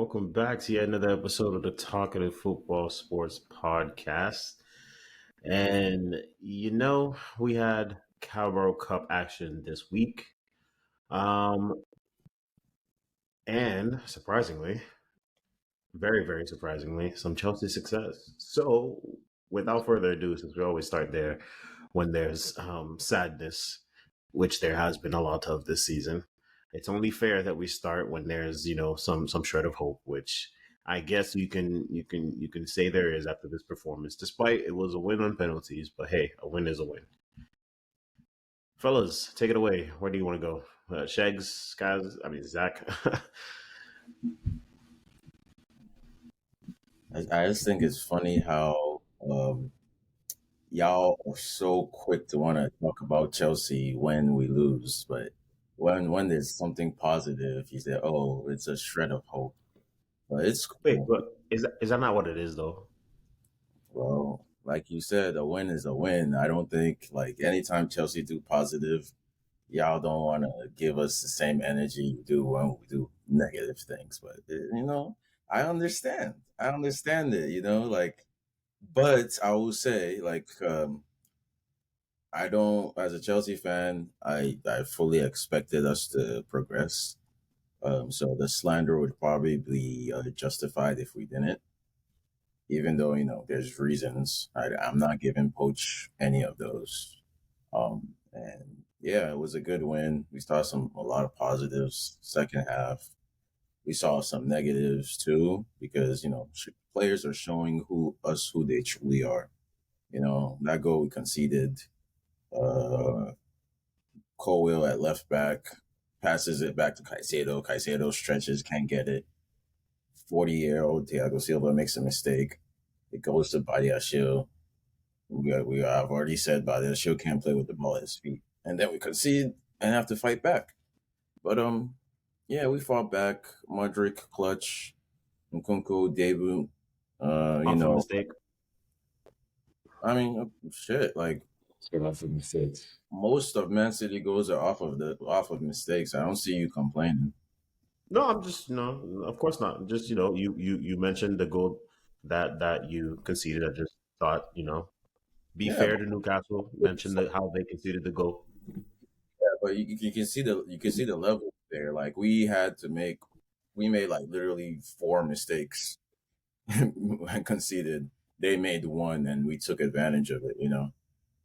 welcome back to yet another episode of the Talkative Football Sports Podcast. And we had Carabao Cup action this week. Um, and surprisingly, very, very surprisingly, some Chelsea success. So, without further ado, since we always start there when there's sadness, which there has been a lot of this season, it's only fair that we start when there's some shred of hope, which I guess you can say there is after this performance. Despite it was a win on penalties, but hey, a win is a win. Fellas, take it away. Where do you want to go? Shags, guys. I mean Zach. I just think it's funny how y'all are so quick to want to talk about Chelsea when we lose, but when there's something positive, you say, "Oh, it's a shred of hope." But it's Wait, cool. but is that not what it is though? Well, like you said, a win is a win. I don't think like anytime Chelsea do positive, y'all don't want to give us the same energy you do when we do negative things. But I understand. I understand it. Like. But I will say, like, I don't, as a Chelsea fan, I fully expected us to progress. So the slander would probably be justified if we didn't, even though, there's reasons. I'm not giving Poach any of those. And yeah, it was a good win. We saw a lot of positives second half. We saw some negatives too, because, players are showing who they truly are. That goal we conceded, uh, Colwell at left back passes it back to Caicedo. Caicedo stretches, can't get it. 40-year-old Thiago Silva makes a mistake. It goes to Badiashile. We have already said Badiashile can't play with the ball at his feet. And then we concede and have to fight back. But yeah, we fought back. Modric, clutch, Nkunku, debut. Off a mistake. I mean, shit. Like Lots of mistakes. most of Man City goals are off of mistakes. I don't see you complaining. No, I'm just no, of course not. Just you mentioned the goal that you conceded. I just thought be Yeah, fair to Newcastle. Mention how they conceded the goal. but you can see the level there. Like we made like literally four mistakes and conceded. They made one, and we took advantage of it.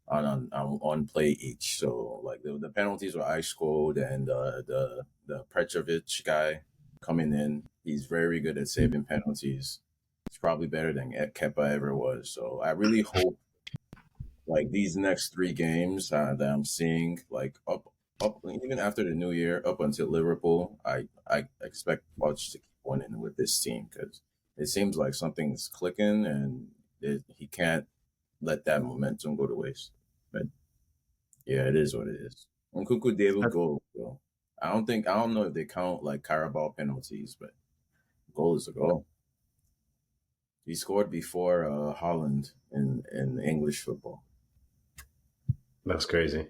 On play each. So like the penalties were ice cold, and the Petrovic guy coming in, he's very good at saving penalties. He's probably better than Kepa ever was. So I really hope like these next three games that I'm seeing like up even after the new year up until Liverpool, I expect Poch to keep winning with this team because it seems like something's clicking and he can't let that momentum go to waste. But yeah, it is what it is. Nkunku David goal. So I don't know if they count like Carabao penalties, but goal is a goal. He scored before Holland in English football. That's crazy.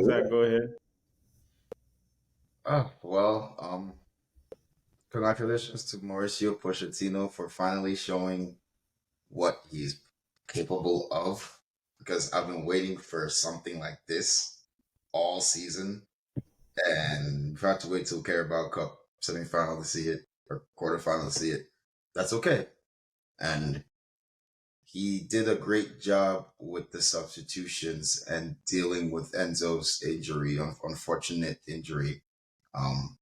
Zach, go ahead. Oh, well, congratulations to Mauricio Pochettino for finally showing what he's capable of. Because I've been waiting for something like this all season, and we've had to wait till Carabao Cup semifinal to see it or quarterfinal to see it. That's okay, and he did a great job with the substitutions and dealing with Enzo's injury, unfortunate injury. Um,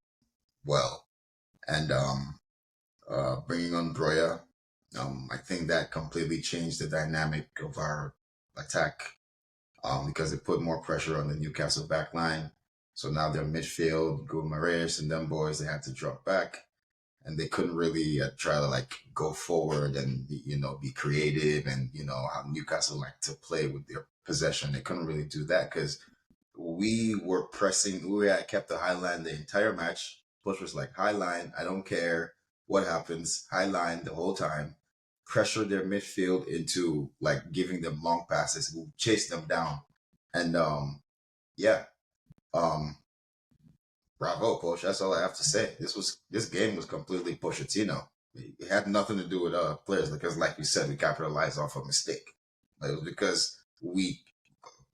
well, and bringing on Broya, I think that completely changed the dynamic of our attack because it put more pressure on the Newcastle back line. So now their midfield, Guimaraes and them boys, they had to drop back, and they couldn't really try to like go forward and be creative and how Newcastle like to play with their possession. They couldn't really do that because we were pressing. We had kept the high line the entire match. Bush was like, high line, I don't care what happens, high line the whole time. Pressure their midfield into like giving them long passes. We'll chase them down. And yeah. Um Bravo, coach. That's all I have to say. This game was completely Pochettino. It had nothing to do with players because, like you said, we capitalized off a mistake. It was because we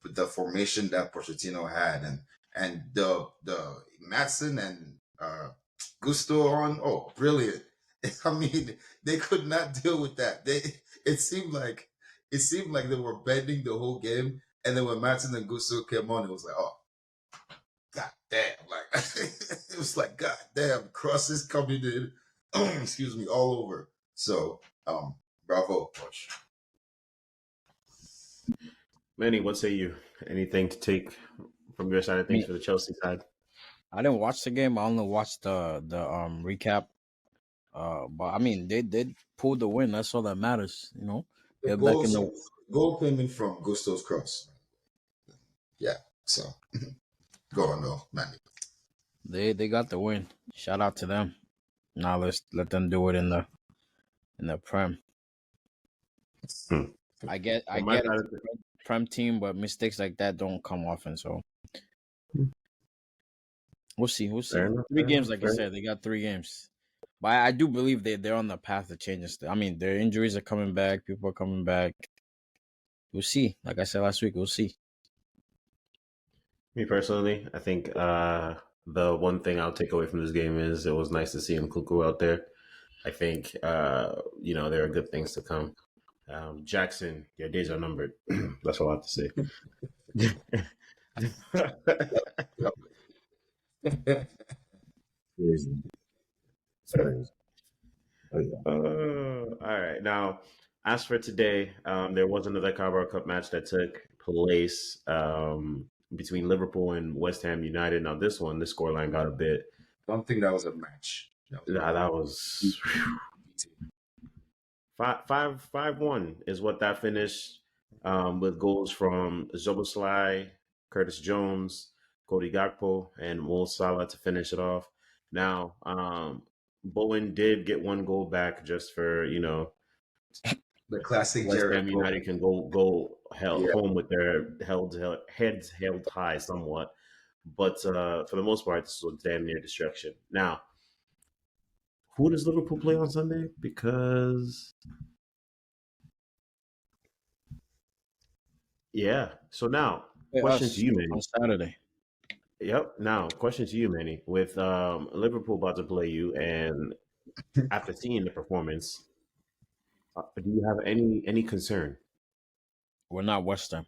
the formation that Pochettino had and the Matson and Gusto on. Oh, brilliant! I mean, they could not deal with that. It seemed like they were bending the whole game, and then when Matson and Gusto came on, it was like, oh, god damn! Like it was like, god damn, crosses coming in. Excuse me, all over. So, bravo, coach. Manny, what say you? Anything to take from your side of I things mean, for the Chelsea side? I didn't watch the game. I only watched the recap. But I mean, they did pull the win. That's all that matters. You know, The they're back in the. goal came in from Gusto's cross. Yeah. So go on though, Manny. They got the win. Shout out to them. Now let's let them do it in the prem. Hmm. I get On my it's side a of the, prem team, but mistakes like that don't come often. So we'll see. We'll see. fair enough, Three fair games, enough, like you fair said, they got 3 games. But I do believe they're on the path to changing stuff. I mean, their injuries are coming back. People are coming back. We'll see. Like I said last week, we'll see. Me personally, I think the one thing I'll take away from this game is it was nice to see Nkunku out there. I think there are good things to come. Jackson, your days are numbered. That's all I have to say. Crazy. It's crazy. Oh, yeah. All right. Now, as for today, there was another Carabao Cup match that took place between Liverpool and West Ham United. Now, this scoreline got a bit. I don't think that was a match. That was 5-1 is what that finished with goals from Zoboslai, Curtis Jones, Cody Gakpo, and Mo Salah to finish it off. Now, Bowen did get one goal back just for, the classic West Jared Ham United can go Yeah. home with their heads held high somewhat. But for the most part, this was damn near destruction. Now, who does Liverpool play on Sunday? Because yeah. So now, Play question us to you, on Manny. Saturday. Yep. Now, question to you, Manny. With Liverpool about to play you, and after seeing the performance, do you have any concern? We're not West Ham.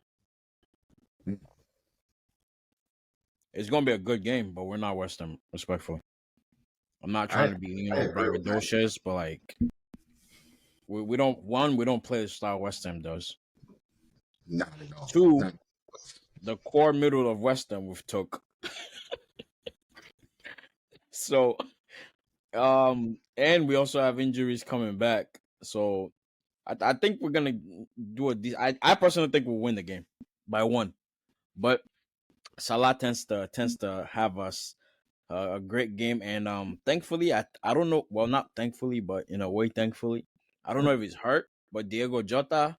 It's gonna be a good game, but we're not West Ham. Respectful. I'm not trying to be I agree with that. braggadocious, but like we don't play the style West Ham does. Not at all. Two, Not- the core middle of West Ham we've took. So and we also have injuries coming back. So I think we're gonna do I personally think we'll win the game by 1. But Salah tends to have us a great game, and thankfully I don't know, well, not thankfully, but in a way thankfully, I don't know if he's hurt, but Diego Jota,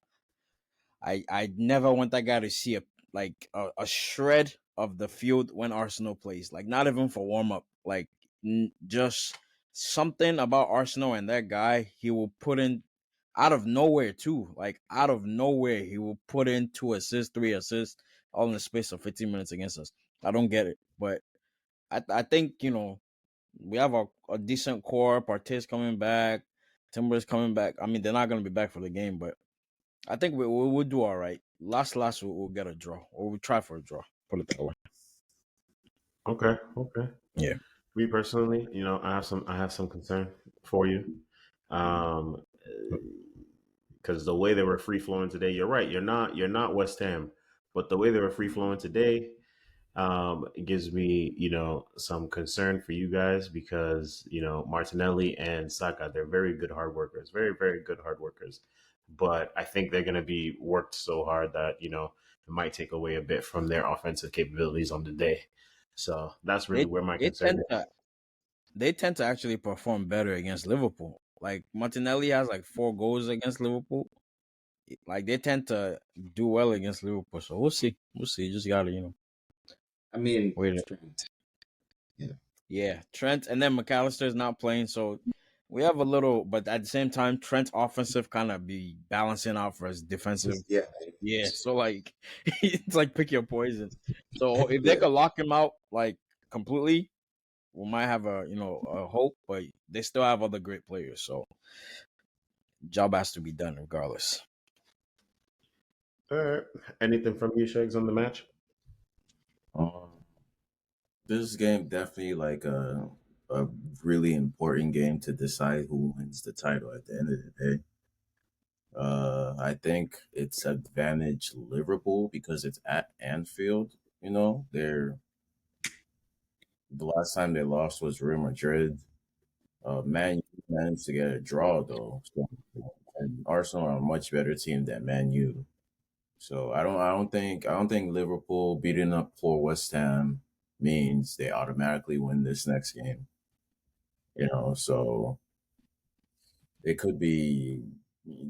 I never want that guy to see a shred of the field when Arsenal plays, like not even for warm up, like just something about Arsenal and that guy, he will put in out of nowhere too, like out of nowhere he will put in 2 assists, 3 assists, all in the space of 15 minutes against us. I don't get it, but I think we have a decent core. Partey's coming back, Timber's coming back. I mean, they're not going to be back for the game, but I think we'll do all right. Last we'll get a draw, or we'll try for a draw. Put it that way. Okay. Yeah. Me personally, I have some concern for you, because the way they were free flowing today, you're right. You're not West Ham, but the way they were free flowing today, it gives me some concern for you guys because Martinelli and Saka, they're very good hard workers, very very good hard workers, but I think they're going to be worked so hard that it might take away a bit from their offensive capabilities on the day. So that's really They where my they concern tend is. to they tend to actually perform better against Liverpool. Like Martinelli has like 4 goals against Liverpool. Like they tend to do well against Liverpool. So we'll see. We'll see. Just gotta I mean, wait. yeah. Yeah, Trent, and then McAllister's not playing, so we have a little. But at the same time, Trent's offensive kind of be balancing out for his defensive. Yeah, Yeah, so like it's like pick your poison. So if they yeah. could lock him out like completely, we might have a hope. But they still have other great players, so job has to be done regardless. All right. Anything from you, Shags, on the match? Um, this game definitely like a really important game to decide who wins the title at the end of the day. I think it's advantage Liverpool because it's at Anfield. You know, the last time they lost was Real Madrid. Man U managed to get a draw though, so, and Arsenal are a much better team than Man U. So I don't think Liverpool beating up poor West Ham means they automatically win this next game. So it could be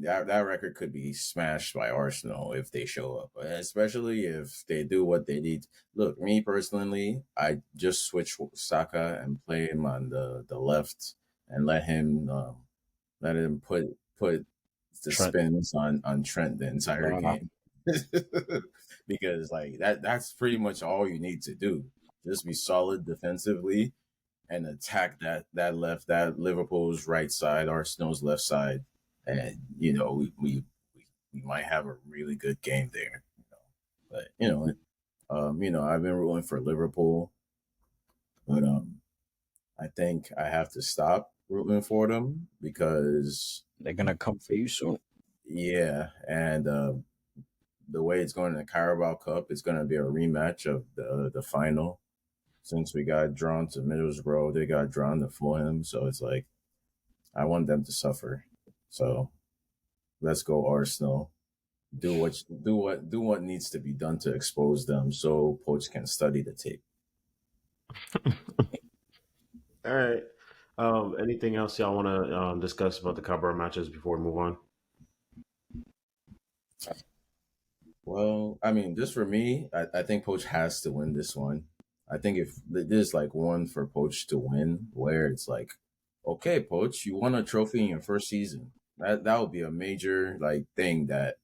that record could be smashed by Arsenal if they show up, especially if they do what they need. Look, me personally, I just switch Saka and play him on the left and let him put the Trent, spins on Trent the entire game. Because like that's pretty much all you need to do. Just be solid defensively and attack that Liverpool's right side, Arsenal's left side, and we might have a really good game there. But I've been rooting for Liverpool, but I think I have to stop rooting for them because they're gonna come for you soon. yeah, and the way it's going in the Carabao Cup, it's going to be a rematch of the final. Since we got drawn to Middlesbrough, they got drawn to Fulham, so it's like I want them to suffer. So let's go Arsenal. Do what needs to be done to expose them, so Poach can study the tape. All right. Anything else y'all want to discuss about the Carabao matches before we move on? Well, I mean, just for me, I think Poach has to win this one. I think if there's like one for Poach to win, where it's like, okay, Poach, you won a trophy in your first season. That would be a major like thing that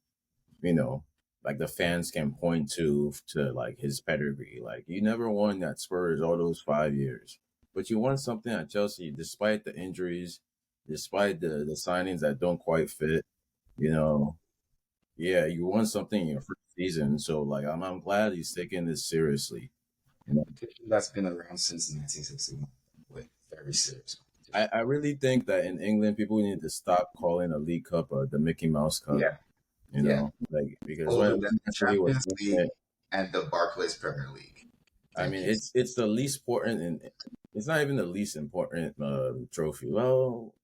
you know, like the fans can point to like his pedigree. Like you never won at Spurs all those 5 years, but you won something at Chelsea despite the injuries, despite the signings that don't quite fit. You know, yeah, you won something in your first season. So like I'm glad he's taking this seriously. You know, That's been around since 1961. With very serious. I really think that in England people need to stop calling a League Cup the Mickey Mouse Cup. Yeah, You yeah. know, like because when Older than the actually was Champions League and the Barclays Premier League. I mean, it's the least important, and it's not even the least important trophy. Well,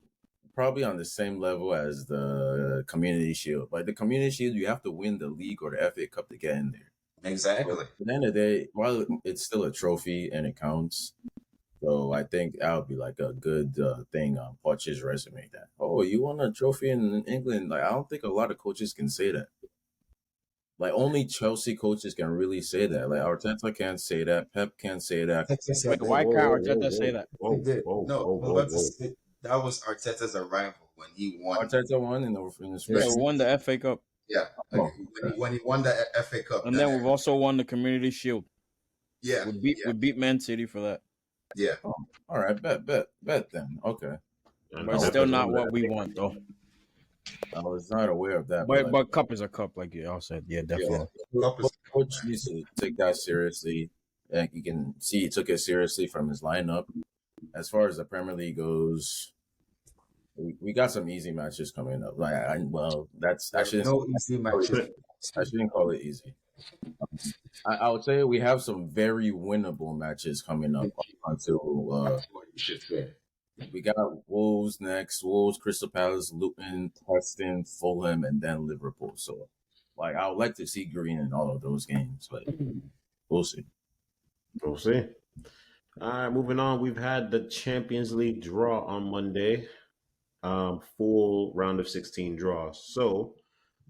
probably on the same level as the Community Shield. Like the Community Shield, you have to win the league or the FA Cup to get in there. Exactly. But at the end of the day, while it's still a trophy and it counts, so I think that would be like a good thing on Poch's resume. That you won a trophy in England. Like I don't think a lot of coaches can say that. Like only Chelsea coaches can really say that. Like Arteta can't say that. Pep can't say that. Arteta said Wait, that. why Whoa, can't whoa, Arteta whoa, say that? whoa, He did. whoa, No, whoa, I'm whoa, about to whoa. say that was Arteta's arrival when he won. Arteta won in his Yeah, first we season. won the FA Cup, Yeah, like, Oh, okay. when he won the FA Cup. and then we've also won the Community Shield. Yeah, We beat Man City for that, yeah. Oh, all right. Bet then. Okay. I but mean, I it's was, still Pepper's not won what we the want though. I was not aware of that, but But cup is a cup, like you all said. Yeah, Yeah, definitely. Cup is Coach needs to take that seriously. And you can see he took it seriously from his lineup. As far as the Premier League goes, we got some easy matches coming up. That's there are actually no easy matches. I shouldn't call it easy. I would say we have some very winnable matches coming up until That's what you should say. we got Wolves next, Wolves, Crystal Palace, Luton, Preston, Fulham, and then Liverpool. So, like, I would like to see Green in all of those games, but we'll see. We'll see. All right, moving on. We've had the Champions League draw on Monday, full round of 16 draw. So,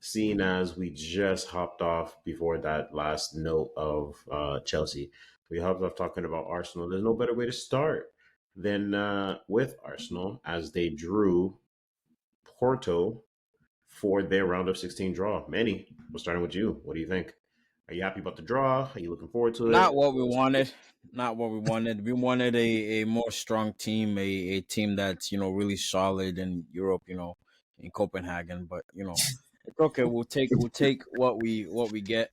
seeing as we just hopped off before that last note of Chelsea, We hopped off talking about Arsenal. There's no better way to start than with Arsenal as they drew Porto for their round of 16 draw. Manny, we're starting with you. What do you think? Are you happy about the draw? Are you looking forward to Not it? what we wanted. Not what we wanted. We wanted a more strong team, a team that's really solid in Europe, in Copenhagen. But it's okay. We'll take what we get.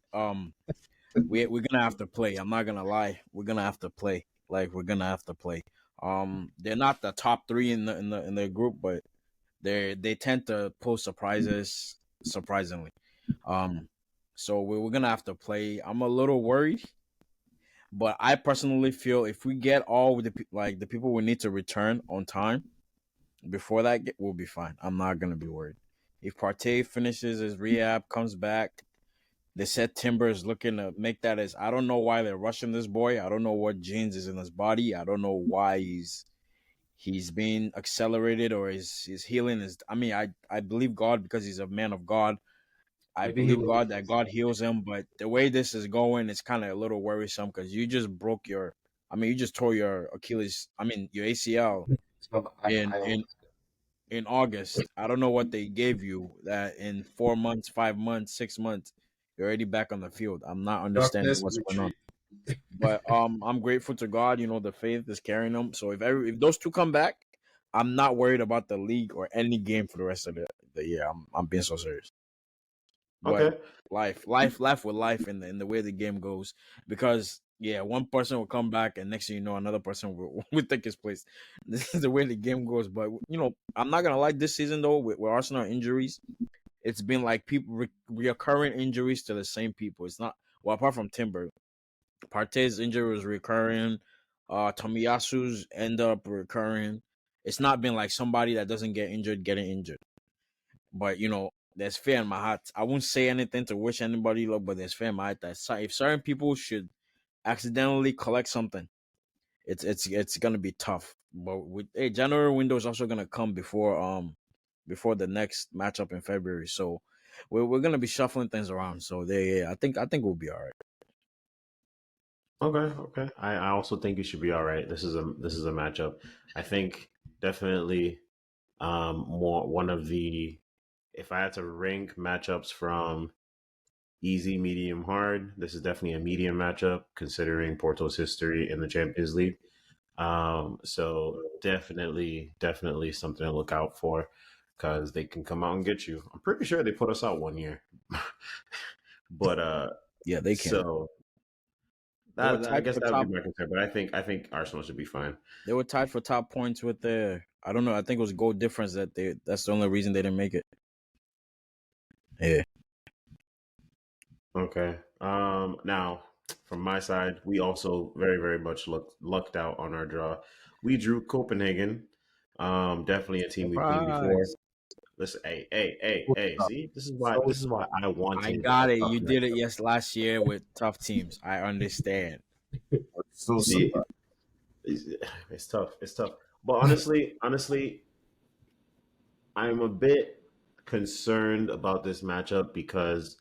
We're gonna have to play. I'm not gonna lie. We're gonna have to play. Like we're gonna have to play. They're not the top three in the group, but they tend to pull surprises surprisingly. Um, so we're gonna have to play. I'm a little worried, but I personally feel if we get all the people we need to return on time before that, we'll be fine. I'm not gonna be worried. If Partey finishes his rehab, comes back, they said Timber is looking to make that as. I don't know why they're rushing this boy. I don't know what genes is in his body. I don't know why he's being accelerated or his healing is. I mean, I believe God because he's a man of God. I Maybe he believe will. God that God heals him, but the way this is going, it's kind of a little worrisome because you just broke your. I mean, you just tore your Achilles. I mean, your ACL in I don't. in in August. I don't know what they gave you that in 4 months, 5 months, 6 months, you're already back on the field. I'm not understanding Darkness what's going on. retreat. But I'm grateful to God. The faith is carrying them. So if those two come back, I'm not worried about the league or any game for the rest of the year. I'm being so serious. But Okay. life with life in the way the game goes. Because one person will come back and next thing you know another person will take his place. This is the way the game goes. But I'm not gonna like this season though with Arsenal injuries. It's been like people reoccurring injuries to the same people. It's not well apart from Timber. Partey's injury was recurring. Tomiyasu's end up recurring. It's not been like somebody that doesn't get injured getting injured. But there's fear in my heart. I won't say anything to wish anybody luck, but there's fear in my heart that if certain people should accidentally collect something, it's gonna be tough. But January window is also gonna come before the next matchup in February. So we're gonna be shuffling things around. So I think we'll be all right. Okay. Okay. I also think you should be all right. This is a matchup. I think definitely more one of the if I had to rank matchups from easy, medium, hard, this is definitely a medium matchup considering Porto's history in the Champions League. So definitely something to look out for because they can come out and get you. I'm pretty sure they put us out one year, but Yeah, they can. so They were I tied guess for that would be top. my concern. But I think Arsenal should be fine. They were tied for top points with the. I don't know. I think it was goal difference That's the only reason they didn't make it. Yeah. Okay. Now from my side, we also very much lucked out on our draw. We drew Copenhagen. Definitely a team we've beaten before. Surprise. Listen, hey. See, this is why I I wanted got it. tough You did it matchups. yes last year with tough teams. I understand. So See, surprised. it's tough. It's tough. But honestly, I'm a bit concerned about this matchup because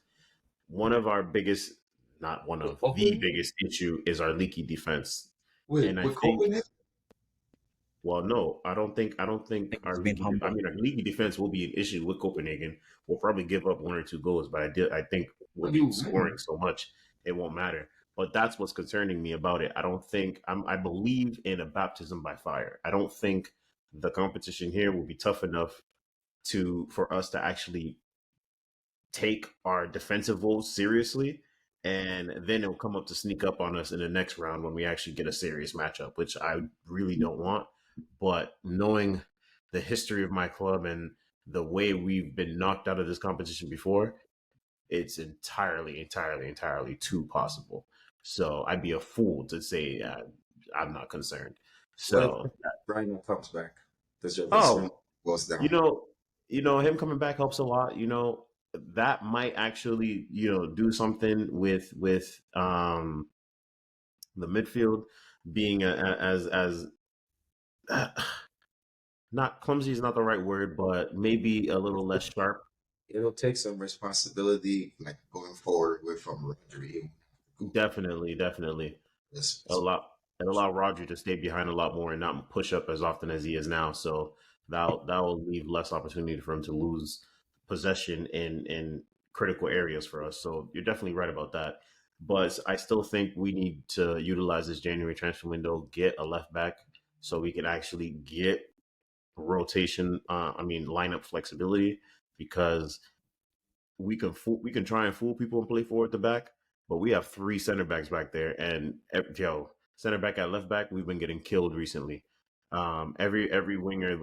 one of our biggest, not one With of the Copenhagen? biggest issue is our leaky defense. Wait, And I with think, Copenhagen? well, no, I don't think I think our he's being I humble. mean, our leaky defense will be an issue with Copenhagen. We'll probably give up one or two goals, but I think we'll But you be scoring win. so much it won't matter. But that's what's concerning me about it. I don't think I believe in a baptism by fire. I don't think the competition here will be tough enough to for us to actually take our defensive woes seriously, and then it'll come up to sneak up on us in the next round when we actually get a serious matchup, which I really don't want. But knowing the history of my club and the way we've been knocked out of this competition before, it's entirely too possible. So I'd be a fool to say I'm not concerned. What if So, Brian comes back? Does your concern oh, goes you down? know, him coming back helps a lot. That might actually, do something with the midfield being as not clumsy is not the right word, but maybe a little less sharp. It'll take some responsibility, like going forward with from Rodri. Definitely. It allow Roger to stay behind a lot more and not push up as often as he is now. So that will leave less opportunity for him to lose possession in critical areas for us. So you're definitely right about that. But I still think we need to utilize this January transfer window, get a left back, so we can actually get rotation. Lineup flexibility, because we can try and fool people and play forward at the back, but we have three center backs back there, and center back at left back, we've been getting killed recently. Every winger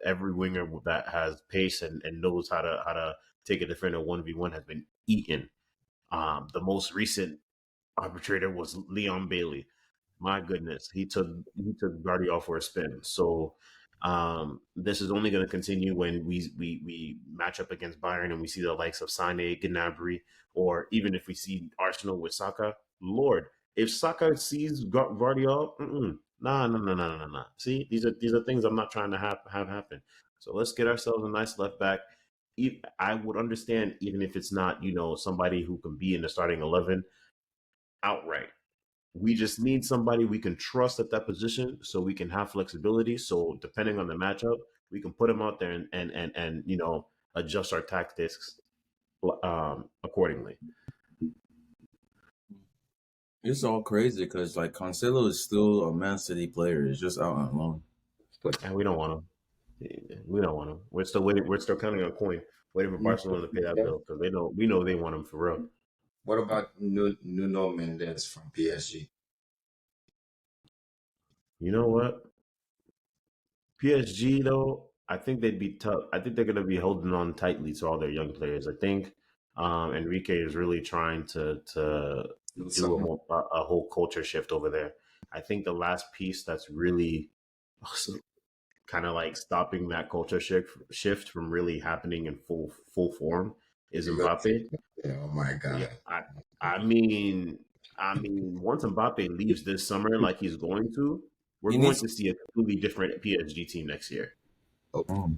that has pace and knows how to take a defender 1v1 has been eaten. The most recent arbitrator was Leon Bailey. My goodness, he took Guardiola for a spin. So this is only going to continue when we match up against Bayern and we see the likes of Sane, Gnabry, or even if we see Arsenal with Saka. Lord, if Saka sees Guardiola, nah. See, these are things I'm not trying to have happen. So let's get ourselves a nice left back. I would understand even if it's not somebody who can be in the starting 11 outright. We just need somebody we can trust at that position so we can have flexibility. So depending on the matchup, we can put him out there and adjust our tactics accordingly. It's all crazy because like Cancelo is still a Man City player. He's just out on loan. And we don't want him. We don't want him. We're still waiting. We're still counting on coin, waiting for Barcelona to pay that bill because we know they want him for real. What about Nuno Mendes from PSG? You know what? PSG though, I think they'd be tough. I think they're going to be holding on tightly to all their young players. I think Enrique is really trying to do a whole culture shift over there. I think the last piece that's really kind of like stopping that culture shift from really happening in full form is Mbappe. Oh my god! Yeah, I mean, once Mbappe leaves this summer, like he's going to, we're going to see a completely different PSG team next year. Okay.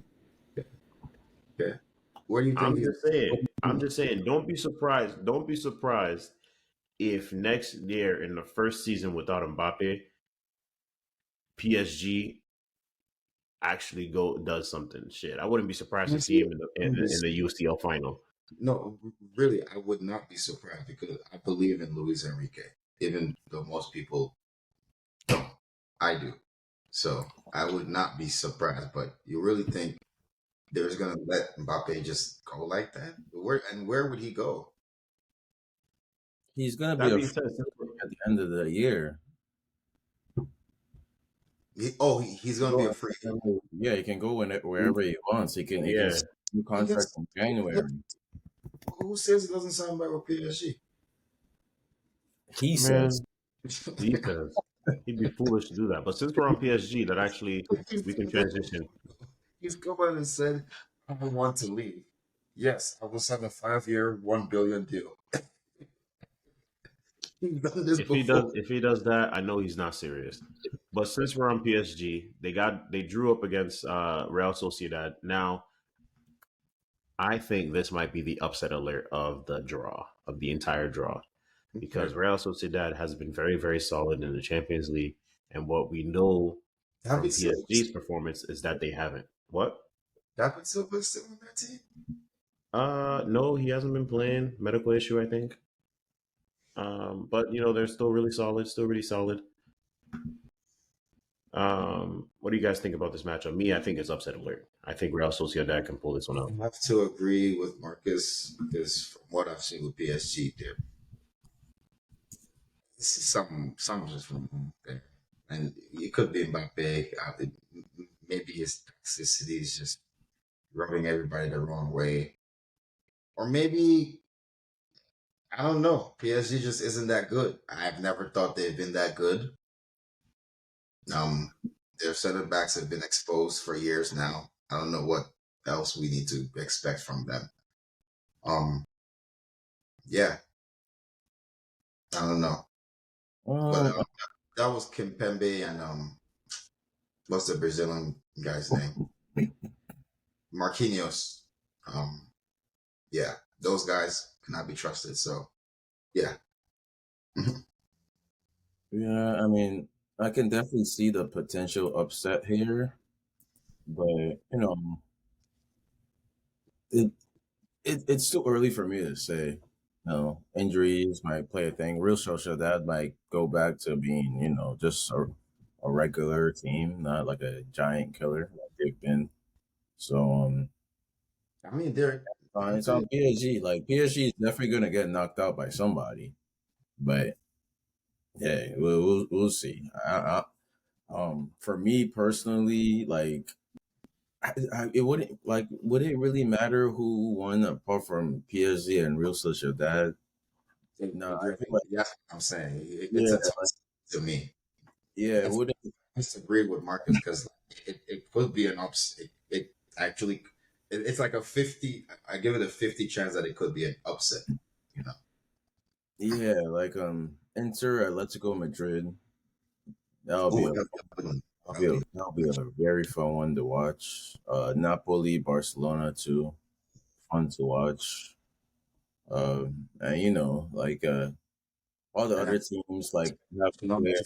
What do you think? I'm just saying. Don't be surprised. Don't be surprised if next year in the first season without Mbappe, PSG actually does something. Shit, I wouldn't be surprised to see him in the UCL final. No, really, I would not be surprised because I believe in Luis Enrique, even though most people don't. I do. So I would not be surprised. But you really think they're just gonna let Mbappe just go like that? Where would he go? He's gonna be at the end of the year. He's gonna be a free. Yeah, he can go wherever he wants. He can new contract in January. Who says he doesn't sign back with PSG? He says. He says. He'd be foolish to do that. But since we're on PSG, that actually we can transition. He's come out and said, "I want to leave." Yes, I will sign a 5-year, $1 billion deal. He's done this before. If he does that, I know he's not serious. But since we're on PSG, they drew up against Real Sociedad. Now, I think this might be the upset alert of the entire draw, because Real Sociedad has been very, very solid in the Champions League, and what we know from PSG's performance is that they haven't. What? David Silva still on that team? No, he hasn't been playing. Medical issue, I think. But they're still really solid. What do you guys think about this matchup? Me, I think it's upset alert. I think Real Sociedad can pull this one out. I have to agree with Marcus because from what I've seen with PSG, this is something just wrong there, and it could be Mbappe. Maybe his toxicity is just rubbing everybody the wrong way, or maybe I don't know. PSG just isn't that good. I've never thought they've been that good. Their center backs have been exposed for years now. I don't know what else we need to expect from them. Yeah, I don't know. But that was Kimpembe and what's the Brazilian guy's name? Marquinhos. Yeah, those guys cannot be trusted. So, yeah. Yeah, I mean, I can definitely see the potential upset here, but it, it's too early for me to say. Injuries might play a thing. Real Sociedad might go back to being, just a regular team, not like a giant killer like they've been. So, I mean, they're it's Anthony. on PSG. Like PSG is definitely gonna get knocked out by somebody, but yeah, we'll see. For me personally, like it wouldn't would it really matter who won apart from PSG and Real Sociedad? No, I feel like That's what I'm saying. It's yeah, a toss to me. yeah, it It's, wouldn't. I disagree with Marcus because it could be an upset. It actually, it's like a 50. I give it a 50 chance that it could be an upset. You know. Yeah, like Inter Atletico Madrid. That'll be Oh, a that'll be that'll be a very fun one to watch. Napoli Barcelona too, fun to watch. And like all the and other teams like have Barcelona. clear,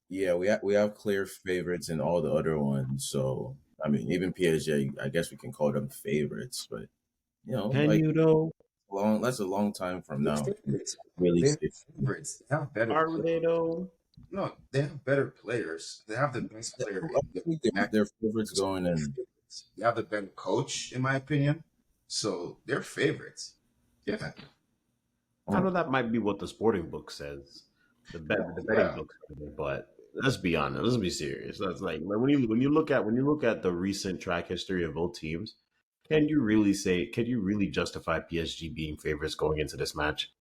yeah, we have clear favorites in all the other ones. So I mean, even PSG, I guess we can call them favorites, but Can like you though? that's a long time from They're now. favorites. Really They're see. favorites. They have better Are players. they though? No, they have better players. They have the best player I in the think match. their favorites going in. They have the better coach, in my opinion. So they're favorites. Yeah. I know that might be what the sporting book says, the betting Yeah. book, but let's be honest. Let's be serious. That's like when you look at the recent track history of both teams, can you really justify PSG being favorites going into this match?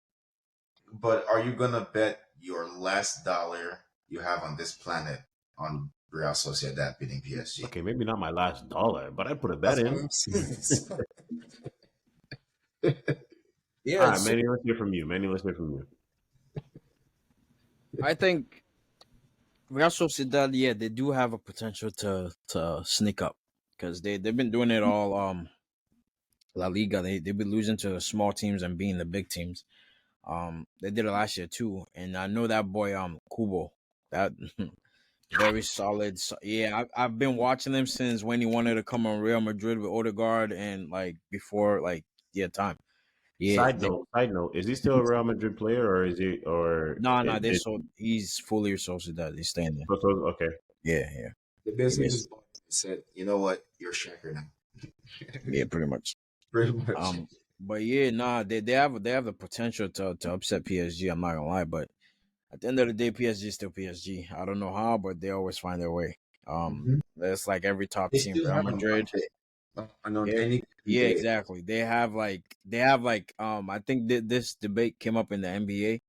But are you gonna bet your last dollar you have on this planet on Real Sociedad beating PSG? Okay, maybe not my last dollar, but I put a bet That's what in. I'm saying. Yeah, All right, it's Manny, let's hear from you. Manny, let's hear from you. I think Real Sociedad, yeah, they do have a potential to sneak up because they've been doing it all. La Liga, they've been losing to small teams and being the big teams. They did it last year too, and I know that boy Kubo, that very solid. So, yeah, I've been watching them since when he wanted to come on Real Madrid with Odegaard and like before like yeah time. Yeah, Side note, is he still a Real Madrid player or is he or nah, it, they it, so he's fully Sociedad. He's staying there. okay? Yeah, yeah, They I basically guess. just said, you know what, you're Shaker now. Yeah, pretty much. Pretty much. But yeah, nah, they have the potential to upset PSG. I'm not gonna lie, but at the end of the day, PSG is still PSG. I don't know how, but they always find their way. Mhm. That's like every top They team. still Real have them Madrid. Mbappe on Yeah, any given yeah, day. exactly. They have like I think that this debate came up in the NBA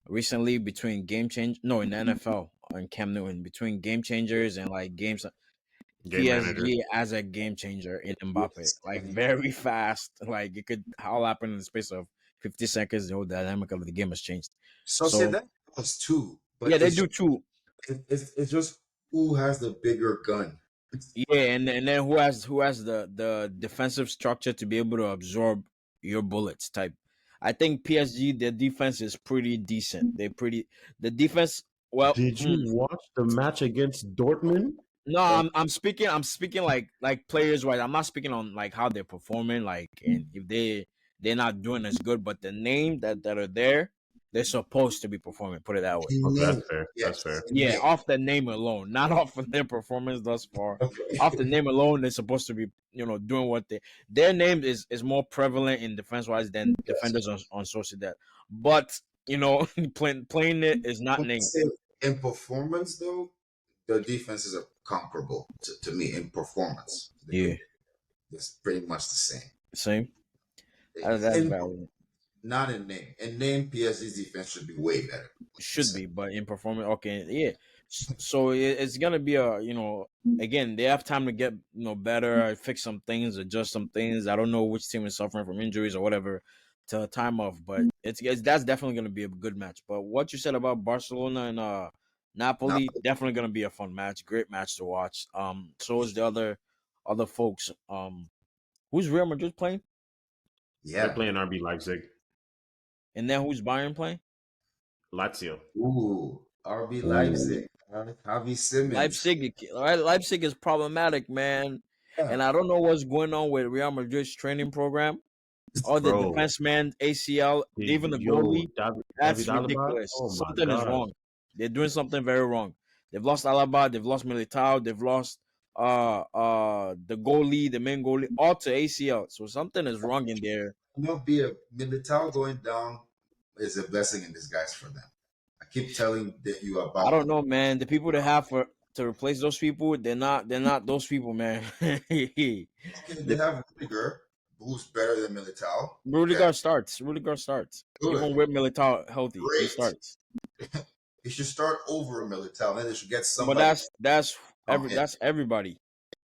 recently between game change no in the NFL on Cam Newton between game changers and like games Game manager. PSG as a game changer in Mbappe. Yes. Like very fast. Like it could all happen in the space of 50 seconds. The whole dynamic of the game has changed. So say So that was two, yeah, but they do too. it's just who has the bigger gun. Yeah, and then who has the defensive structure to be able to absorb your bullets type. I think PSG their defense is pretty decent. The defense well Did you watch the match against Dortmund? no, But I'm speaking like players wise. I'm not speaking on like how they're performing, like and if they're not doing as good, but the name that are there, they're supposed to be performing. Put it that way. Okay, that's name, fair. That's fair. yes, Yeah, name. off the name alone, not off of their performance thus far. Off the Okay. name alone, they're supposed to be doing what their name is more prevalent in defense wise than Yes. defenders on Sociedad. But playing it is not When I named. say in performance though, the defenses are comparable to me in performance. Yeah, It's pretty much the same. same. That's In valid. not in name. In name, PSG's defense should be way better. Should 100%. be, but in performance, okay, yeah. So it's gonna be again they have time to get better, fix some things, adjust some things. I don't know which team is suffering from injuries or whatever to time off, but it's that's definitely gonna be a good match. But what you said about Barcelona and Now, Napoli, definitely gonna be a fun match, great match to watch. So is the other folks. Who's Real Madrid playing, They're yeah, playing RB Leipzig. and then who's Bayern playing? Lazio. Ooh, RB Ooh. Leipzig. Javi Simmons. Leipzig, right? Leipzig is problematic, man. Yeah, And I don't know what's going on with Real Madrid's training program. All the Bro, defensemen, ACL, even the goalie. David That's Alaba. ridiculous. Oh my Something is god. wrong. They're doing something very wrong. They've lost Alaba. They've lost Militao. They've lost the goalie, the main goalie, all to ACL. So something is wrong in there. be a Militao going down is a blessing in disguise for them. I keep telling you I about don't them. know, man. The people they have for to replace those people, they're not those people, man. the Okay, they have Rudiger, who's better than Militao. Okay, Rudiger starts. Rudiger starts. good, Even with Militao healthy, he great. starts. He should start over Militao. Then they should get But somebody from him. that's everybody.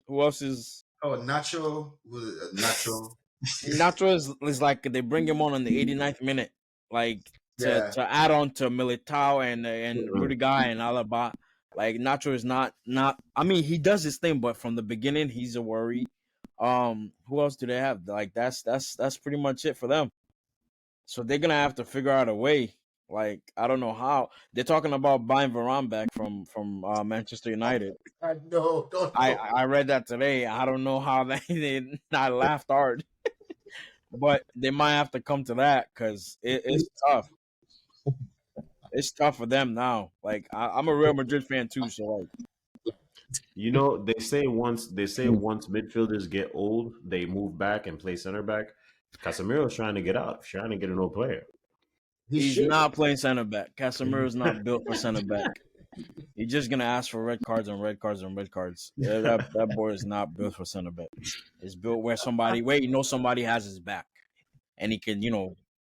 Who else is Oh, Nacho, Nacho. Nacho is like they bring him on the 89th minute, like to Yeah, add on to Militao and Mm-mm. Rudiger and Alaba. Like Nacho is not. I mean, he does his thing, but from the beginning, he's a worry. Who else do they have? Like that's pretty much it for them. So they're gonna have to figure out a way. Like I don't know how. They're talking about buying Varane back from Manchester United. I know. Don't I know. I read that today. I don't know how I laughed hard, but they might have to come to that because it's tough. It's tough for them now. Like I'm a Real Madrid fan too, so like You know, they say once midfielders get old, they move back and play center back. Casemiro's trying to get out, trying to get an old player. He he's should. not playing center back. Casemiro's not built for center back. He's just gonna ask for red cards and red cards and red cards. Yeah, that boy is not built for center back. It's built where you know somebody has his back and he can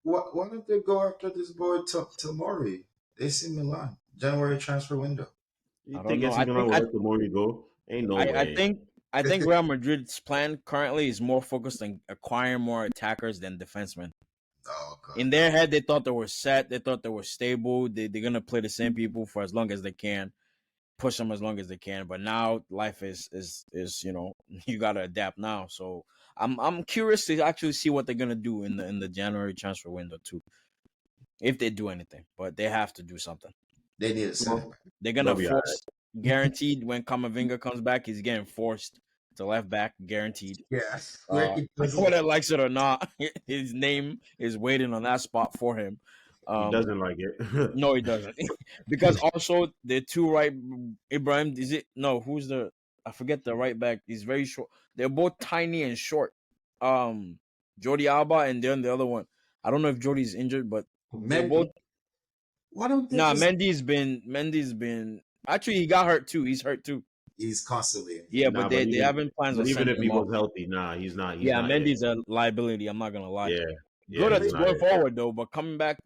Why don't they go after this boy Tomori? AC Milan. January transfer window. You I don't think know. AC Milan will let Tomori go? Ain't no I way. think I think Real Madrid's plan currently is more focused on acquiring more attackers than defensemen. Oh god. In their head, they thought they were set. They thought they were stable. They're gonna play the same people for as long as they can, push them as long as they can. But now life is you gotta adapt now. So I'm curious to actually see what they're gonna do in the January transfer window too, if they do anything. But they have to do something. They need a center Well, back. They're they'll gonna be all right. force guaranteed when Kamavinga comes back, he's getting forced to left back, guaranteed. Yeah. Where he doesn't Whether likes it or not, his name is waiting on that spot for him. He Um, doesn't like it. no, he doesn't, because also the two right Ibrahim. Is it no? Who's the? I forget the right back. He's very short. They're both tiny and short. Jordi Alba and then the other one. I don't know if Jordi's injured, but they're Men, both. why don't they Nah, just Mendy's been. Actually, he got hurt too. He's hurt too. he's constantly Yeah, injured. but Nah, they having plans but of even sending if he him off. was healthy, nah, he's not. He's Yeah, not it. Mendy's a liability. I'm not gonna lie. Yeah, Good yeah, at he's not going it. forward though, but coming back,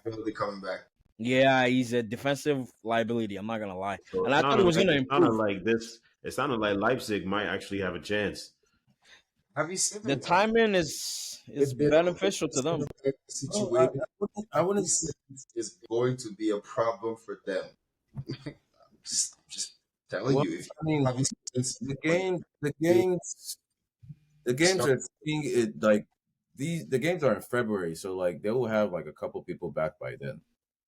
Ability coming back. yeah, he's a defensive liability. I'm not gonna lie, So and I thought he was gonna it sounded improve. like this. It sounded like Leipzig might actually have a chance. Have you seen The him? timing is If they don't get beneficial a to them. center back Oh, situation, I wouldn't this is going to be a problem for them. just telling well, you, if I mean, you have since the when game, the they games, the games start, are seeing it like the games are in February, so like they will have like a couple people back by then.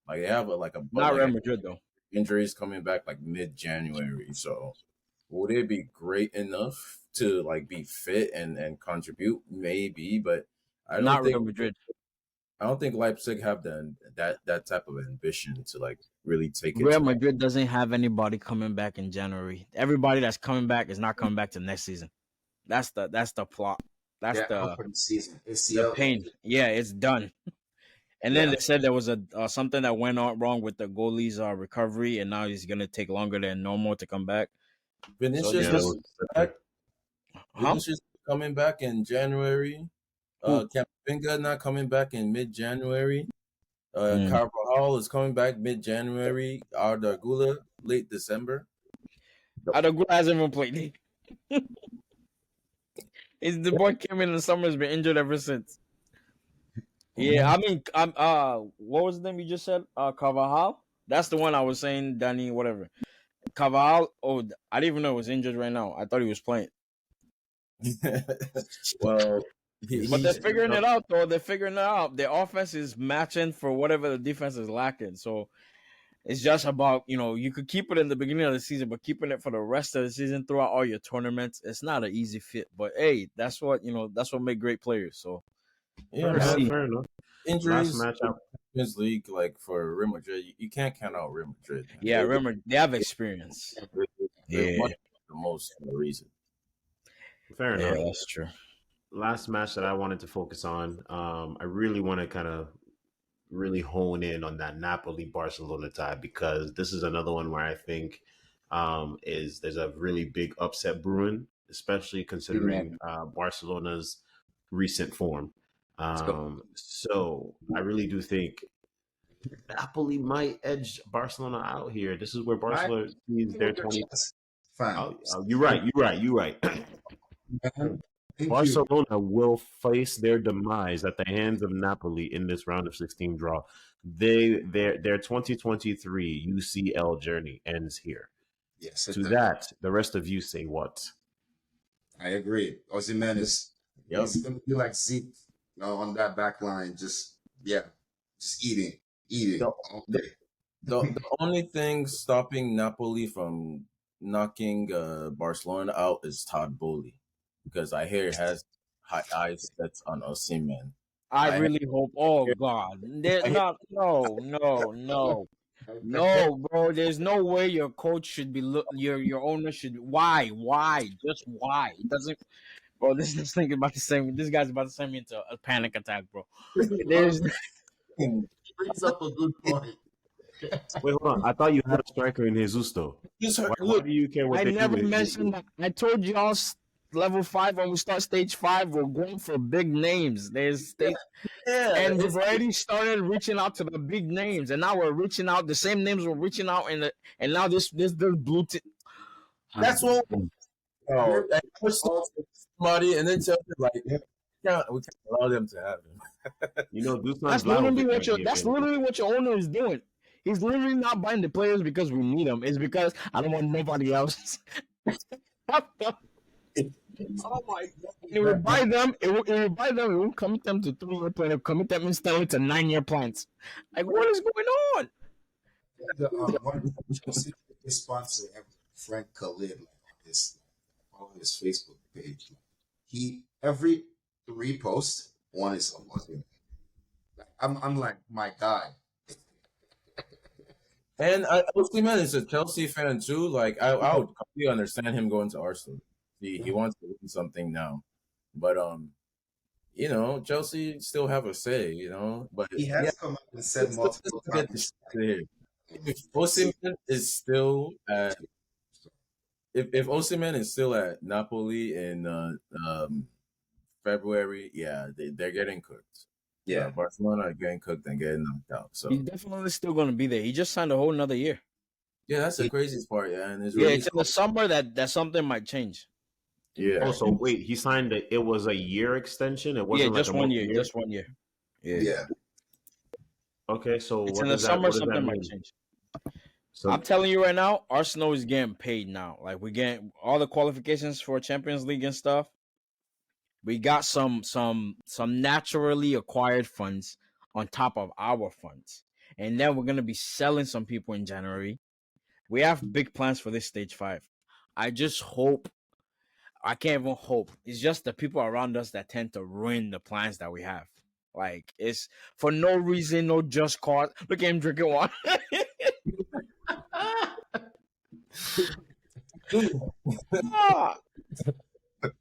Like they have Not Real Madrid though. injuries coming back like mid January. So would it be great enough to like be fit and contribute? Maybe, but I don't Not think Real Madrid. I don't think Leipzig have that type of ambition to like really take it Real to that. Madrid doesn't have anybody coming back in January. Everybody that's coming back is not coming back to next season. That's the plot. That's they're out for the season. the ACL pain. Yeah, it's done. And then yeah, they said there was a something that went on wrong with the goalie's recovery, and now he's gonna take longer than normal to come back. So Vinicius it's Yeah, that is was just, back. huh? Vinicius coming back in January. Who? Camavinga not coming back in mid January. Mm. Carvajal is coming back mid January. Arda Gula late December. Adagula hasn't even played. The boy came in the summer, has been injured ever since. Yeah, I mean, what was the name you just said? Carvajal. That's the one I was saying, Danny, whatever. Carvajal. Oh, I didn't even know he was injured right now. I thought he was playing. Well, But they're He's figuring it out, though. They're figuring it out. Their offense is matching for whatever the defense is lacking. So it's just about, you could keep it in the beginning of the season, but keeping it for the rest of the season throughout all your tournaments, it's not an easy fit. But hey, that's what make great players. So yeah, Fair we'll man. enough. see. Fair enough. Last Injuries match, in the Champions League, like for Real Madrid, you can't count out Real Madrid, man. Yeah, remember they have experience. They're Yeah, much the most for a reason. fair yeah, enough. that's true. Last match that I wanted to focus on, I really want to kind of really hone in on that Napoli Barcelona tie because this is another one where I think is there's a really big upset brewing, especially considering Barcelona's recent form. So I really do think Napoli might edge Barcelona out here. This is where I Barcelona sees think their with your 20. chest, fam. You're right. You're right. You're right. Man, thank you. Barcelona will face their demise at the hands of Napoli in this round of 16 draw. Their 2023 UCL journey ends here. Yes, To that, the rest of you say what? I agree. Ozyman Yep. he's gonna be like Zeke, on that back line, just eating The, all the, day. the only thing stopping Napoli from knocking Barcelona out is Todd Bowley, because I hear he has high eyes that's on Osimhen. I I really hope. Oh hear, God, I hear, no, bro. There's no way your coach should be your owner should. Why? Just why? It doesn't. Bro, this thing is about to send me. This guy's about to send me into a panic attack, bro. There's brings up a good point. Wait, hold on. I thought you had a striker in Jesus, though. Just Why look. do you care what I they do never with mentioned that. I told y'all level 5 when we start stage 5, we're going for big names. There's stage, Yeah, and we've already started reaching out to the big names, and now we're reaching out the same names we're reaching out, and now this blue. that's what. Oh, and we're still Also, somebody, and then tell them like, we can't allow them to have him. Dusan That's literally Vlahovic what might your be that's available. literally what your owner is doing. He's literally not buying the players because we need them. It's because I don't want nobody else. Oh my god! It will buy them. It will buy them. It won't commit them to 3-year plan. It will commit them instantly to 9-year plans. Like what is going on? one of Chelsea sponsor, Frank Khalid, on his Facebook page. He every 3 posts, one is a Muslim. I'm like, my guy. And Osimhen is a Chelsea fan too. Like I would completely understand him going to Arsenal. He wants to win something now, but Chelsea still have a say. But He yeah, has come out and said let's multiple get this times. here. If Osimhen is still at if Osimhen is still at Napoli in February, yeah, they're getting cooked. Yeah, Barcelona are getting cooked and getting knocked out. So He's definitely still going to be there. He just signed a whole another year. yeah, that's the craziest part. Yeah, and it's Yeah, really it's in the summer that something might change. yeah. Oh, so wait, he signed it was a year extension. It Yeah, wasn't like just a 1 year. multi-year. Just 1 year. Yeah. yeah. Okay, so It's what in the does that summer. what does that Something might mean? change. So I'm telling you right now, Arsenal is getting paid now. Like we're getting all the qualifications for Champions League and stuff. We got some naturally acquired funds on top of our funds, and then we're gonna be selling some people in January. We have big plans for this stage 5. I just hope. I can't even hope. It's just the people around us that tend to ruin the plans that we have. Like it's for no reason, no just cause. Look at him drinking water. Ah,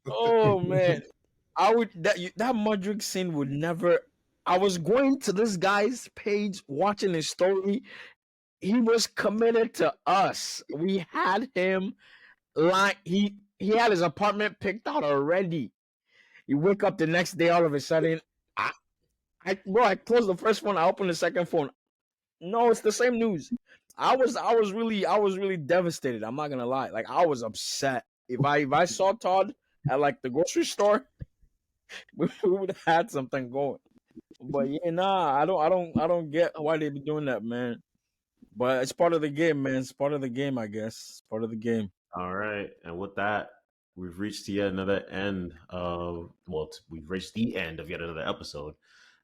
oh man, I would that Modric scene would never. I was going to this guy's page watching his story. He was committed to us. We had him like he had his apartment picked out already. You wake up the next day, all of a sudden, I closed the first phone, I opened the second phone. No, it's the same news. I was really devastated. I'm not gonna lie. Like I was upset. If I saw Todd at like the grocery store, we would have had something going. But yeah, nah, I don't get why they be doing that, man. But it's part of the game, man. It's part of the game, I guess. It's part of the game. all right, and with that, we've reached yet another end of we've reached the end of yet another episode.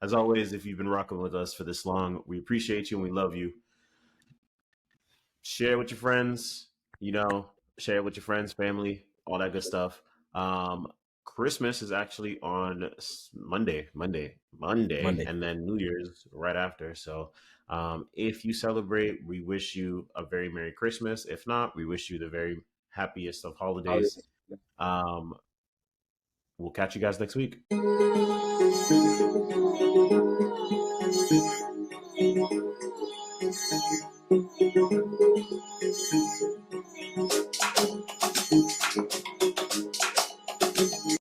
As always, if you've been rocking with us for this long, we appreciate you and we love you. Share with your friends, share it with your friends, family, all that good stuff. Christmas is actually on Monday, Monday. and then New Year's right after. So, if you celebrate, we wish you a very Merry Christmas. If not, we wish you the very happiest of holidays. Um, we'll catch you guys next week.